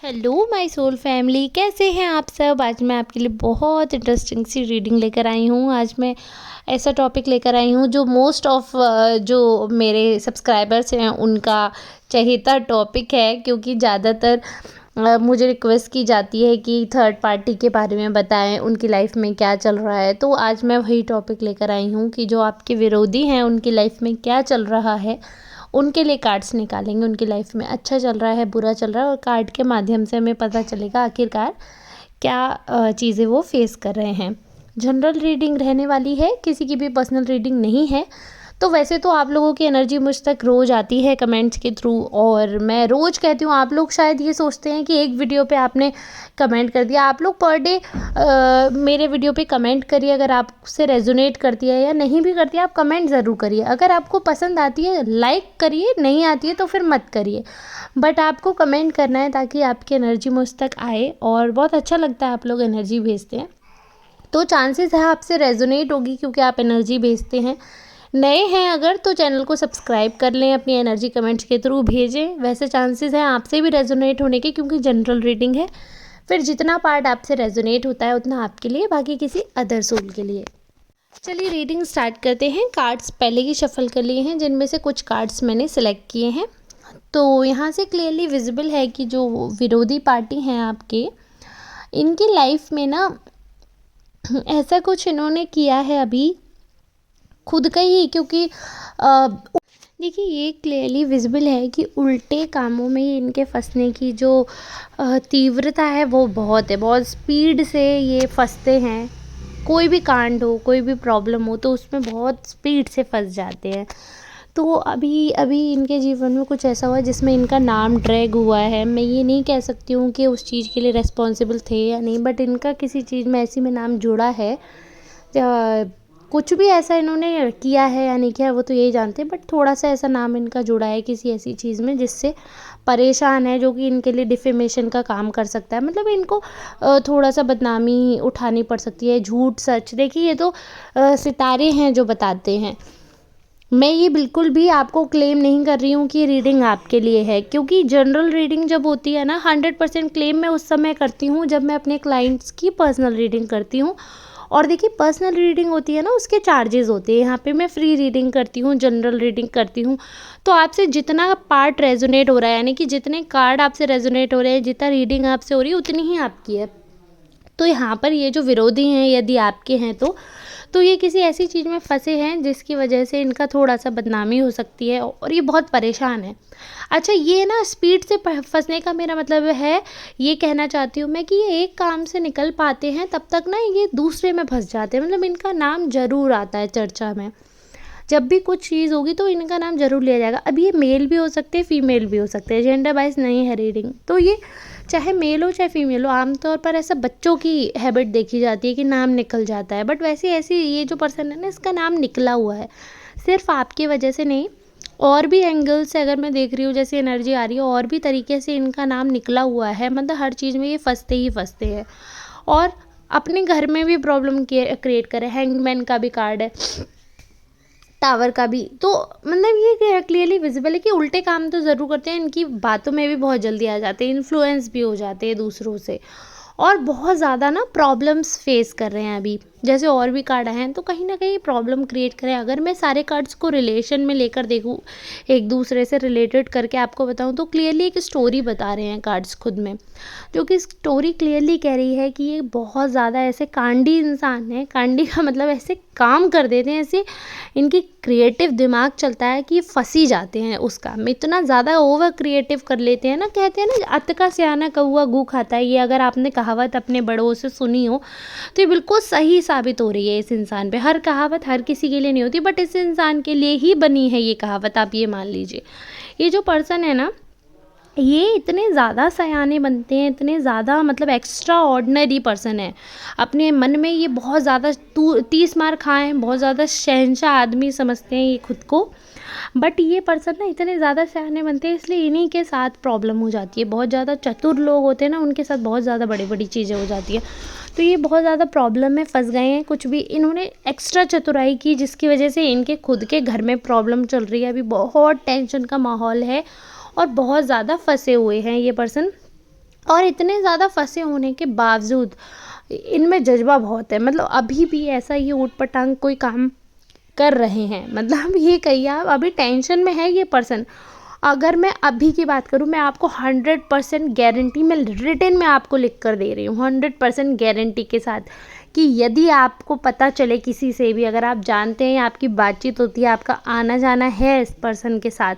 Hello my soul family, कैसे हैं आप सब। आज मैं आपके लिए बहुत इंटरेस्टिंग सी रीडिंग लेकर आई हूँ। आज मैं ऐसा टॉपिक लेकर आई हूँ जो मोस्ट ऑफ जो मेरे सब्सक्राइबर्स हैं उनका चहेता टॉपिक है, क्योंकि ज़्यादातर मुझे रिक्वेस्ट की जाती है कि थर्ड पार्टी के बारे में बताएं, उनकी लाइफ में क्या चल रहा है। तो आज मैं वही टॉपिक लेकर आई हूँ कि जो आपके विरोधी हैं उनकी लाइफ में क्या चल रहा है, उनके लिए कार्ड्स निकालेंगे। उनकी लाइफ में अच्छा चल रहा है, बुरा चल रहा है, और कार्ड के माध्यम से हमें पता चलेगा आखिरकार क्या चीज़ें वो फेस कर रहे हैं। जनरल रीडिंग रहने वाली है, किसी की भी पर्सनल रीडिंग नहीं है। तो वैसे तो आप लोगों की एनर्जी मुझ तक रोज़ आती है कमेंट्स के थ्रू, और मैं रोज़ कहती हूँ। आप लोग शायद ये सोचते हैं कि एक वीडियो पे आपने कमेंट कर दिया। आप लोग पर डे मेरे वीडियो पे कमेंट करिए। अगर आपसे रेजोनेट करती है या नहीं भी करती है, आप कमेंट ज़रूर करिए। अगर आपको पसंद आती है लाइक करिए, नहीं आती है तो फिर मत करिए, बट आपको कमेंट करना है ताकि आपकी एनर्जी मुझ तक आए। और बहुत अच्छा लगता है आप लोग एनर्जी भेजते हैं, तो चांसेस है आपसे रेजोनेट होगी क्योंकि आप एनर्जी भेजते हैं। नए हैं अगर तो चैनल को सब्सक्राइब कर लें, अपनी एनर्जी कमेंट्स के थ्रू भेजें। वैसे चांसेस हैं आपसे भी रेजोनेट होने के, क्योंकि जनरल रीडिंग है। फिर जितना पार्ट आपसे रेजोनेट होता है उतना आपके लिए, बाकी किसी अदर सोल के लिए। चलिए रीडिंग स्टार्ट करते हैं। कार्ड्स पहले ही शफल कर लिए हैं, जिनमें से कुछ कार्ड्स मैंने सिलेक्ट किए हैं। तो यहाँ से क्लियरली विजिबल है कि जो विरोधी पार्टी हैं आपके, इनकी लाइफ में ना ऐसा कुछ इन्होंने किया है अभी खुद का ही, क्योंकि देखिए ये क्लियरली विजिबल है कि उल्टे कामों में ही इनके फंसने की जो तीव्रता है वो बहुत है। बहुत स्पीड से ये फंसते हैं। कोई भी कांड हो, कोई भी प्रॉब्लम हो, तो उसमें बहुत स्पीड से फंस जाते हैं। तो अभी अभी इनके जीवन में कुछ ऐसा हुआ जिसमें इनका नाम ड्रैग हुआ है। मैं ये नहीं कह सकती हूँ कि उस चीज़ के लिए रिस्पॉन्सिबल थे या नहीं, बट इनका किसी चीज़ में ऐसी में नाम जुड़ा है। कुछ भी ऐसा इन्होंने किया है या नहीं किया है वो तो यही जानते हैं, बट थोड़ा सा ऐसा नाम इनका जुड़ा है किसी ऐसी चीज़ में जिससे परेशान है, जो कि इनके लिए डिफेमेशन का काम कर सकता है। मतलब इनको थोड़ा सा बदनामी उठानी पड़ सकती है, झूठ सच। देखिए ये तो सितारे हैं जो बताते हैं। मैं ये बिल्कुल भी आपको क्लेम नहीं कर रही हूँ कि रीडिंग आपके लिए है, क्योंकि जनरल रीडिंग जब होती है ना, 100% क्लेम मैं उस समय करती हूँ जब मैं अपने क्लाइंट्स की पर्सनल रीडिंग करती हूँ। और देखिए पर्सनल रीडिंग होती है ना, उसके चार्जेस होते हैं। यहाँ पे मैं फ्री रीडिंग करती हूँ, जनरल रीडिंग करती हूँ। तो आपसे जितना पार्ट रेजोनेट हो रहा है, यानी कि जितने कार्ड आपसे रेजोनेट हो रहे हैं, जितना रीडिंग आपसे हो रही है, उतनी ही आपकी है। तो यहाँ पर ये जो विरोधी हैं, यदि आपके हैं तो ये किसी ऐसी चीज़ में फंसे हैं जिसकी वजह से इनका थोड़ा सा बदनामी हो सकती है, और ये बहुत परेशान है। अच्छा, ये ना स्पीड से फंसने का मेरा मतलब है, ये कहना चाहती हूँ मैं कि ये एक काम से निकल पाते हैं तब तक ना ये दूसरे में फंस जाते हैं। मतलब इनका नाम ज़रूर आता है चर्चा में। जब भी कुछ चीज़ होगी तो इनका नाम ज़रूर लिया जाएगा। अब ये मेल भी हो सकते हैं, फीमेल भी हो सकते हैं, जेंडर वाइज नहीं है रीडिंग। तो ये चाहे मेल हो चाहे फीमेल हो, आमतौर पर ऐसा बच्चों की हैबिट देखी जाती है कि नाम निकल जाता है। बट वैसे ऐसी ये जो पर्सन है ना, इसका नाम निकला हुआ है। सिर्फ आपकी वजह से नहीं, और भी एंगल से अगर मैं देख रही हूँ, जैसे एनर्जी आ रही है, और भी तरीके से इनका नाम निकला हुआ है। मतलब हर चीज़ में ये फंसते ही फंसते हैं, और अपने घर में भी प्रॉब्लम क्रिएट करे। हैंगमैन का भी कार्ड है, टावर का भी। तो मतलब ये क्लियरली विजिबल है कि उल्टे काम तो ज़रूर करते हैं। इनकी बातों में भी बहुत जल्दी आ जाते हैं, इन्फ्लुएंस भी हो जाते हैं दूसरों से, और बहुत ज़्यादा ना प्रॉब्लम्स फेस कर रहे हैं अभी। जैसे और भी कार्ड हैं तो कहीं ना कहीं प्रॉब्लम क्रिएट करें। अगर मैं सारे कार्ड्स को रिलेशन में लेकर देखूँ, एक दूसरे से रिलेटेड करके आपको बताऊँ, तो क्लियरली एक स्टोरी बता रहे हैं कार्ड्स खुद में, जो कि स्टोरी क्लियरली कह रही है कि ये बहुत ज़्यादा ऐसे कांडी इंसान है। कांडी का मतलब ऐसे काम कर देते हैं, ऐसे इनकी क्रिएटिव दिमाग चलता है कि ये फंसी जाते हैं उस काम में। इतना ज़्यादा ओवर क्रिएटिव कर लेते हैं ना, कहते हैं ना अत का सियाना कौआ गू खाता है। ये अगर आपने कहावत अपने बड़ों से सुनी हो तो ये बिल्कुल सही साबित हो रही है इस इंसान पे। हर कहावत हर किसी के लिए नहीं होती, बट इस इंसान के लिए ही बनी है ये कहावत, आप ये मान लीजिए। ये जो पर्सन है ना, ये इतने ज़्यादा सयाने बनते हैं, इतने ज़्यादा मतलब एक्स्ट्रा ऑर्डिनरी पर्सन है। अपने मन में ये बहुत ज़्यादा 30 मार खाएँ, बहुत ज़्यादा शहंशाह आदमी समझते हैं ये खुद को। बट ये पर्सन ना इतने ज़्यादा सयाने बनते हैं, इसलिए इन्हीं के साथ प्रॉब्लम हो जाती है। बहुत ज़्यादा चतुर लोग होते हैं ना, उनके साथ बहुत ज़्यादा बड़ी बड़ी चीज़ें हो जाती है। तो ये बहुत ज़्यादा प्रॉब्लम में फंस गए हैं। कुछ भी इन्होंने एक्स्ट्रा चतुराई की, जिसकी वजह से इनके खुद के घर में प्रॉब्लम चल रही है। अभी बहुत टेंशन का माहौल है और बहुत ज़्यादा फंसे हुए हैं ये पर्सन। और इतने ज़्यादा फँसे होने के बावजूद इनमें जज़्बा बहुत है। मतलब अभी भी ऐसा ये ऊट-पटांग कोई काम कर रहे हैं। मतलब ये कहिए आप, अभी टेंशन में है ये पर्सन। अगर मैं अभी की बात करूँ, मैं आपको 100% गारंटी, मैं रिटन में आपको लिख कर दे रही हूँ 100% गारंटी के साथ, कि यदि आपको पता चले किसी से भी, अगर आप जानते हैं, आपकी बातचीत होती है, आपका आना जाना है इस पर्सन के साथ,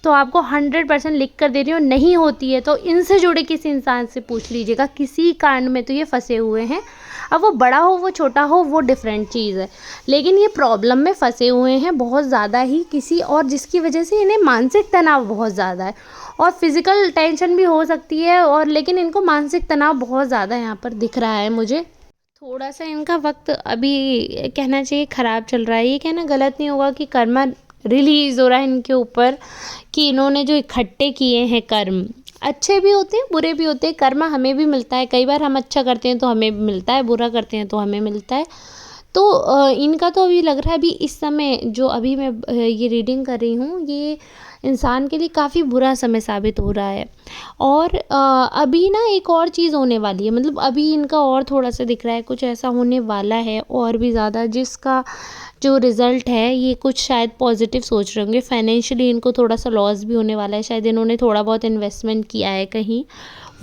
तो आपको 100% लिख कर दे रही हूँ, नहीं होती है तो इनसे जुड़े किसी इंसान से पूछ लीजिएगा। किसी कांड में तो ये फंसे हुए हैं। अब वो बड़ा हो वो छोटा हो वो डिफरेंट चीज़ है, लेकिन ये प्रॉब्लम में फंसे हुए हैं बहुत ज़्यादा ही किसी, और जिसकी वजह से इन्हें मानसिक तनाव बहुत ज़्यादा है, और फिज़िकल टेंशन भी हो सकती है, और लेकिन इनको मानसिक तनाव बहुत ज़्यादा यहाँ पर दिख रहा है मुझे। थोड़ा सा इनका वक्त अभी कहना चाहिए ख़राब चल रहा है। ये कहना गलत नहीं होगा कि कर्मा रिलीज़ हो रहा है इनके ऊपर, कि इन्होंने जो इकट्ठे किए हैं कर्म, अच्छे भी होते हैं बुरे भी होते हैं। कर्मा हमें भी मिलता है, कई बार हम अच्छा करते हैं तो हमें भी मिलता है, बुरा करते हैं तो हमें मिलता है। तो इनका तो अभी लग रहा है, अभी इस समय जो अभी मैं ये रीडिंग कर रही हूँ, ये इंसान के लिए काफ़ी बुरा समय साबित हो रहा है। और अभी ना एक और चीज़ होने वाली है, मतलब अभी इनका और थोड़ा सा दिख रहा है कुछ ऐसा होने वाला है और भी ज़्यादा, जिसका जो रिज़ल्ट है ये कुछ शायद पॉजिटिव सोच रहे होंगे। फाइनेंशियली इनको थोड़ा सा लॉस भी होने वाला है, शायद इन्होंने थोड़ा बहुत इन्वेस्टमेंट किया है कहीं,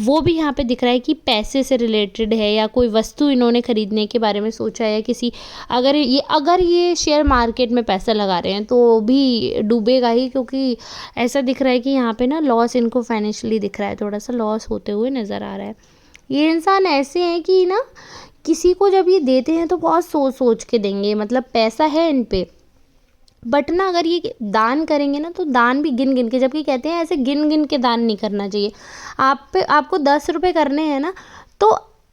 वो भी यहाँ पे दिख रहा है कि पैसे से रिलेटेड है, या कोई वस्तु इन्होंने ख़रीदने के बारे में सोचा है, या किसी, अगर ये शेयर मार्केट में पैसा लगा रहे हैं तो भी डूबेगा ही, क्योंकि ऐसा दिख रहा है कि यहाँ पे ना लॉस इनको फाइनेंशियली दिख रहा है, थोड़ा सा लॉस होते हुए नज़र आ रहा है। ये इंसान ऐसे हैं कि ना किसी को जब ये देते हैं तो बहुत सोच सोच के देंगे, मतलब पैसा है इन पे, बट ना अगर ये दान करेंगे ना तो दान भी गिन गिन के, जबकि कहते हैं ऐसे गिन गिन के दान नहीं करना चाहिए। आपको 10 रुपये करने हैं ना, तो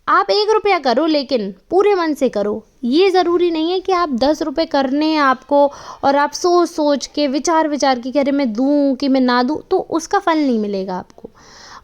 आप 1 रुपया करो, लेकिन पूरे मन से करो। ये ज़रूरी नहीं है कि आप 10 रुपये करने हैं आपको, और आप सोच सोच के विचार विचार के कह रहे मैं दूँ कि मैं ना दूँ, तो उसका फल नहीं मिलेगा आपको।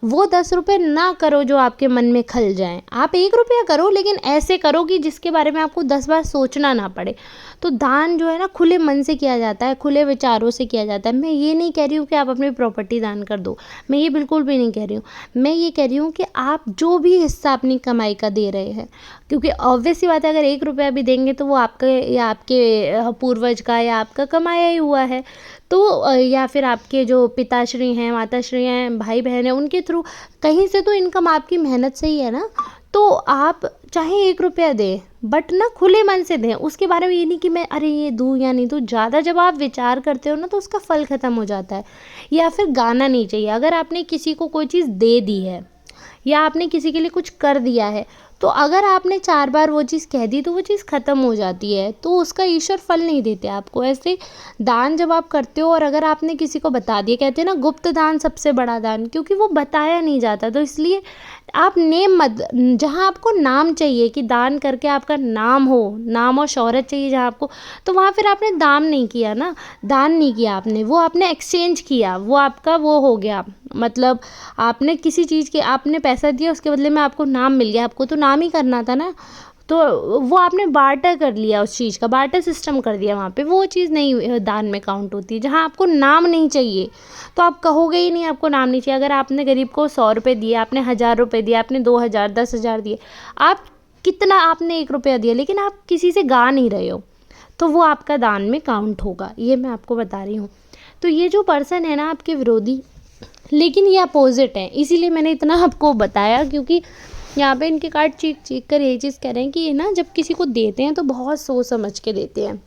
वो 10 रुपये ना करो जो आपके मन में खल जाएं। आप 1 रुपया करो, लेकिन ऐसे करो कि जिसके बारे में आपको 10 बार सोचना ना पड़े। तो दान जो है ना खुले मन से किया जाता है, खुले विचारों से किया जाता है। मैं ये नहीं कह रही हूँ कि आप अपनी प्रॉपर्टी दान कर दो, मैं ये बिल्कुल भी नहीं कह रही हूँ। मैं ये कह रही हूँ कि आप जो भी हिस्सा अपनी कमाई का दे रहे हैं, क्योंकि ऑब्वियस सी बात है, अगर 1 रुपया भी देंगे तो वो आपके या आपके पूर्वज का या आपका कमाया ही हुआ है। तो या फिर आपके जो पिताश्री हैं, माताश्री हैं, भाई बहन हैं, उनके थ्रू कहीं से तो इनकम आपकी मेहनत से ही है ना। तो आप चाहे 1 रुपया दें, बट ना खुले मन से दें। उसके बारे में ये नहीं कि मैं अरे ये दूँ या नहीं दूँ। ज़्यादा जब आप विचार करते हो ना तो उसका फल ख़त्म हो जाता है। या फिर गाना नहीं चाहिए। अगर आपने किसी को कोई चीज़ दे दी है, या आपने किसी के लिए कुछ कर दिया है, तो अगर आपने 4 बार वो चीज़ कह दी तो वो चीज़ ख़त्म हो जाती है, तो उसका ईश्वर फल नहीं देते आपको। ऐसे दान जब आप करते हो और अगर आपने किसी को बता दिया, कहते हैं ना गुप्त दान सबसे बड़ा दान, क्योंकि वो बताया नहीं जाता, तो इसलिए आप नेम मत, जहाँ आपको नाम चाहिए कि दान करके आपका नाम हो, नाम और शोहरत चाहिए जहाँ आपको, तो वहाँ फिर आपने दान नहीं किया ना, दान नहीं किया आपने, वो आपने एक्सचेंज किया, वो आपका वो हो गया। मतलब आपने किसी चीज़ के, आपने पैसा दिया, उसके बदले में आपको नाम मिल गया, आपको तो नाम ही करना था ना, तो वो आपने बार्टर कर लिया, उस चीज़ का बार्टर सिस्टम कर दिया वहाँ पे। वो चीज़ नहीं दान में काउंट होती है। जहाँ आपको नाम नहीं चाहिए तो आप कहोगे ही नहीं आपको नाम नहीं चाहिए। अगर आपने गरीब को 100 रुपये दिए, आपने 1000 रुपये दिए, आपने 2000, 10,000 दिए, आप कितना, आपने 1 रुपया दिया, लेकिन आप किसी से गा नहीं रहे हो, तो वो आपका दान में काउंट होगा। ये मैं आपको बता रही हूँ। तो ये जो पर्सन है ना आपके विरोधी, लेकिन ये अपोजिट है, इसीलिए मैंने इतना आपको बताया, क्योंकि यहाँ पे इनके कार्ड चीख चीख कर ये चीज़ कह रहे हैं कि ये ना जब किसी को देते हैं तो बहुत सोच समझ के देते हैं।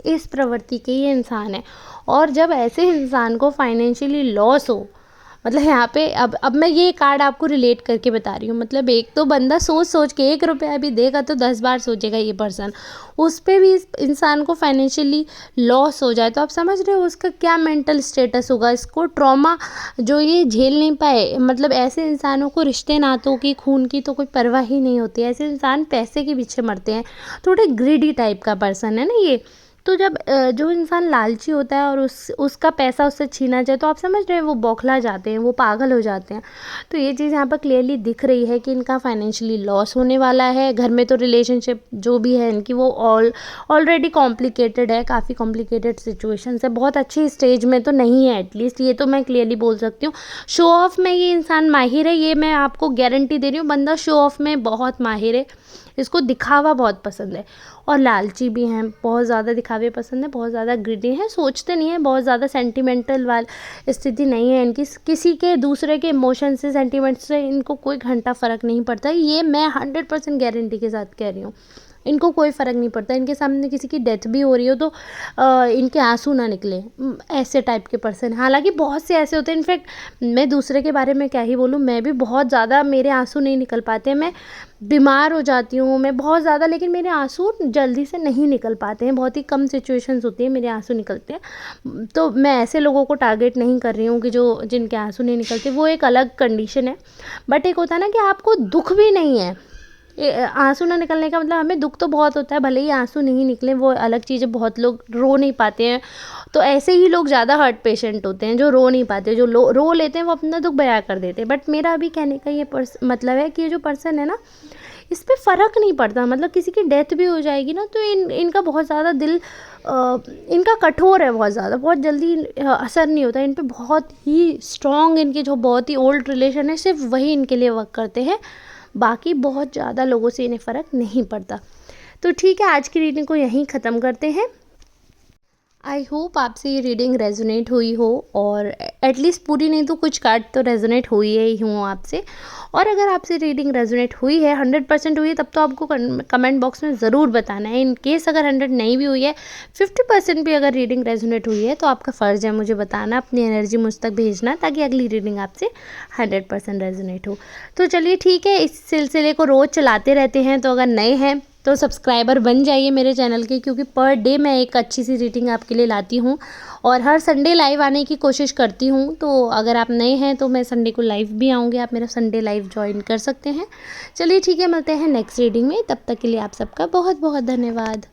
इस प्रवृत्ति के ये इंसान है। और जब ऐसे इंसान को फाइनेंशियली लॉस हो, मतलब यहाँ पे अब मैं ये कार्ड आपको रिलेट करके बता रही हूँ। मतलब एक तो बंदा सोच सोच के 1 रुपया भी देगा तो 10 बार सोचेगा ये पर्सन, उस पे भी इस इंसान को फाइनेंशियली लॉस हो जाए तो आप समझ रहे हो उसका क्या मेंटल स्टेटस होगा। इसको ट्रॉमा जो ये झेल नहीं पाए। मतलब ऐसे इंसानों को रिश्ते नातों की, खून की तो कोई परवाह ही नहीं होती। ऐसे इंसान पैसे के पीछे मरते हैं। थोड़े ग्रीडी टाइप का पर्सन है ना ये। तो जब जो इंसान लालची होता है और उसका पैसा उससे छीना जाए तो आप समझ रहे हैं वो बौखला जाते हैं, वो पागल हो जाते हैं। तो ये चीज़ यहाँ पर क्लियरली दिख रही है कि इनका फाइनेंशियली लॉस होने वाला है। घर में तो रिलेशनशिप जो भी है इनकी वो ऑलरेडी कॉम्प्लिकेटेड है, काफ़ी कॉम्प्लिकेटेड सिचुएशंस है, बहुत अच्छी स्टेज में तो नहीं है, एटलीस्ट ये तो मैं क्लियरली बोल सकती हूँ। शो ऑफ में ये इंसान माहिर है, ये मैं आपको गारंटी दे रही हूँ। बंदा शो ऑफ में बहुत माहिर है, इसको दिखावा बहुत पसंद है और लालची भी हैं, बहुत ज़्यादा दिखावे पसंद है, बहुत ज़्यादा ग्रिडी हैं, सोचते नहीं हैं, बहुत ज़्यादा सेंटिमेंटल वाली स्थिति नहीं है इनकी। किसी के दूसरे के इमोशन से, सेंटिमेंट से इनको कोई घंटा फ़र्क नहीं पड़ता। ये मैं 100% गारंटी के साथ कह रही हूँ, इनको कोई फ़र्क नहीं पड़ता। इनके सामने किसी की डेथ भी हो रही हो तो इनके आंसू ना निकले, ऐसे टाइप के पर्सन। हालांकि बहुत से ऐसे होते हैं, इनफैक्ट मैं दूसरे के बारे में क्या ही बोलूँ, मैं भी बहुत ज़्यादा, मेरे आंसू नहीं निकल पाते, मैं बीमार हो जाती हूँ मैं बहुत ज़्यादा, लेकिन मेरे आंसू जल्दी से नहीं निकल पाते हैं। बहुत ही कम सिचुएशंस होती है मेरे आंसू निकलते हैं। तो मैं ऐसे लोगों को टारगेट नहीं कर रही हूँ कि जो जिनके आंसू नहीं निकलते, वो एक अलग कंडीशन है। बट एक होता है ना कि आपको दुख भी नहीं है, आंसू ना निकलने का मतलब हमें दुख तो बहुत होता है, भले ही आंसू नहीं निकले वो अलग चीज़ है। बहुत लोग रो नहीं पाते हैं, तो ऐसे ही लोग ज़्यादा हार्ट पेशेंट होते हैं जो रो नहीं पाते। जो रो लेते हैं वो अपना दुख बयां कर देते हैं। बट मेरा अभी कहने का ये मतलब है कि ये जो पर्सन है ना, इस पर फ़र्क नहीं पड़ता। मतलब किसी की डेथ भी हो जाएगी ना तो इनका बहुत ज़्यादा दिल इनका कठोर है, बहुत ज़्यादा, बहुत जल्दी असर नहीं होता इन पे। बहुत ही स्ट्रॉन्ग इनके जो बहुत ही ओल्ड रिलेशन है, सिर्फ वही इनके लिए वर्क करते हैं, बाकी बहुत ज़्यादा लोगों से इन्हें फ़र्क नहीं पड़ता। तो ठीक है, आज की रीडिंग को यहीं ख़त्म करते हैं। आई होप आपसे ये रीडिंग रेजोनेट हुई हो, और एटलीस्ट पूरी नहीं तो कुछ कार्ड तो रेजोनेट हुई ही हूँ आपसे। और अगर आपसे रीडिंग रेजोनेट हुई है, 100% हुई है, तब तो आपको कमेंट बॉक्स में ज़रूर बताना है। इन केस अगर 100 नहीं भी हुई है, 50% भी अगर रीडिंग रेजोनेट हुई है, तो आपका फ़र्ज़ है मुझे बताना, अपनी एनर्जी मुझ तक भेजना, ताकि अगली रीडिंग आपसे 100% रेजोनेट हो। तो चलिए ठीक है, इस सिलसिले को रोज़ चलाते रहते हैं, तो अगर नए हैं तो सब्सक्राइबर बन जाइए मेरे चैनल के, क्योंकि पर डे मैं एक अच्छी सी रीडिंग आपके लिए लाती हूँ और हर संडे लाइव आने की कोशिश करती हूँ। तो अगर आप नए हैं तो मैं संडे को लाइव भी आऊँगी, आप मेरा संडे लाइव ज्वाइन कर सकते हैं। चलिए ठीक है, मिलते हैं नेक्स्ट रीडिंग में, तब तक के लिए आप सबका बहुत बहुत धन्यवाद।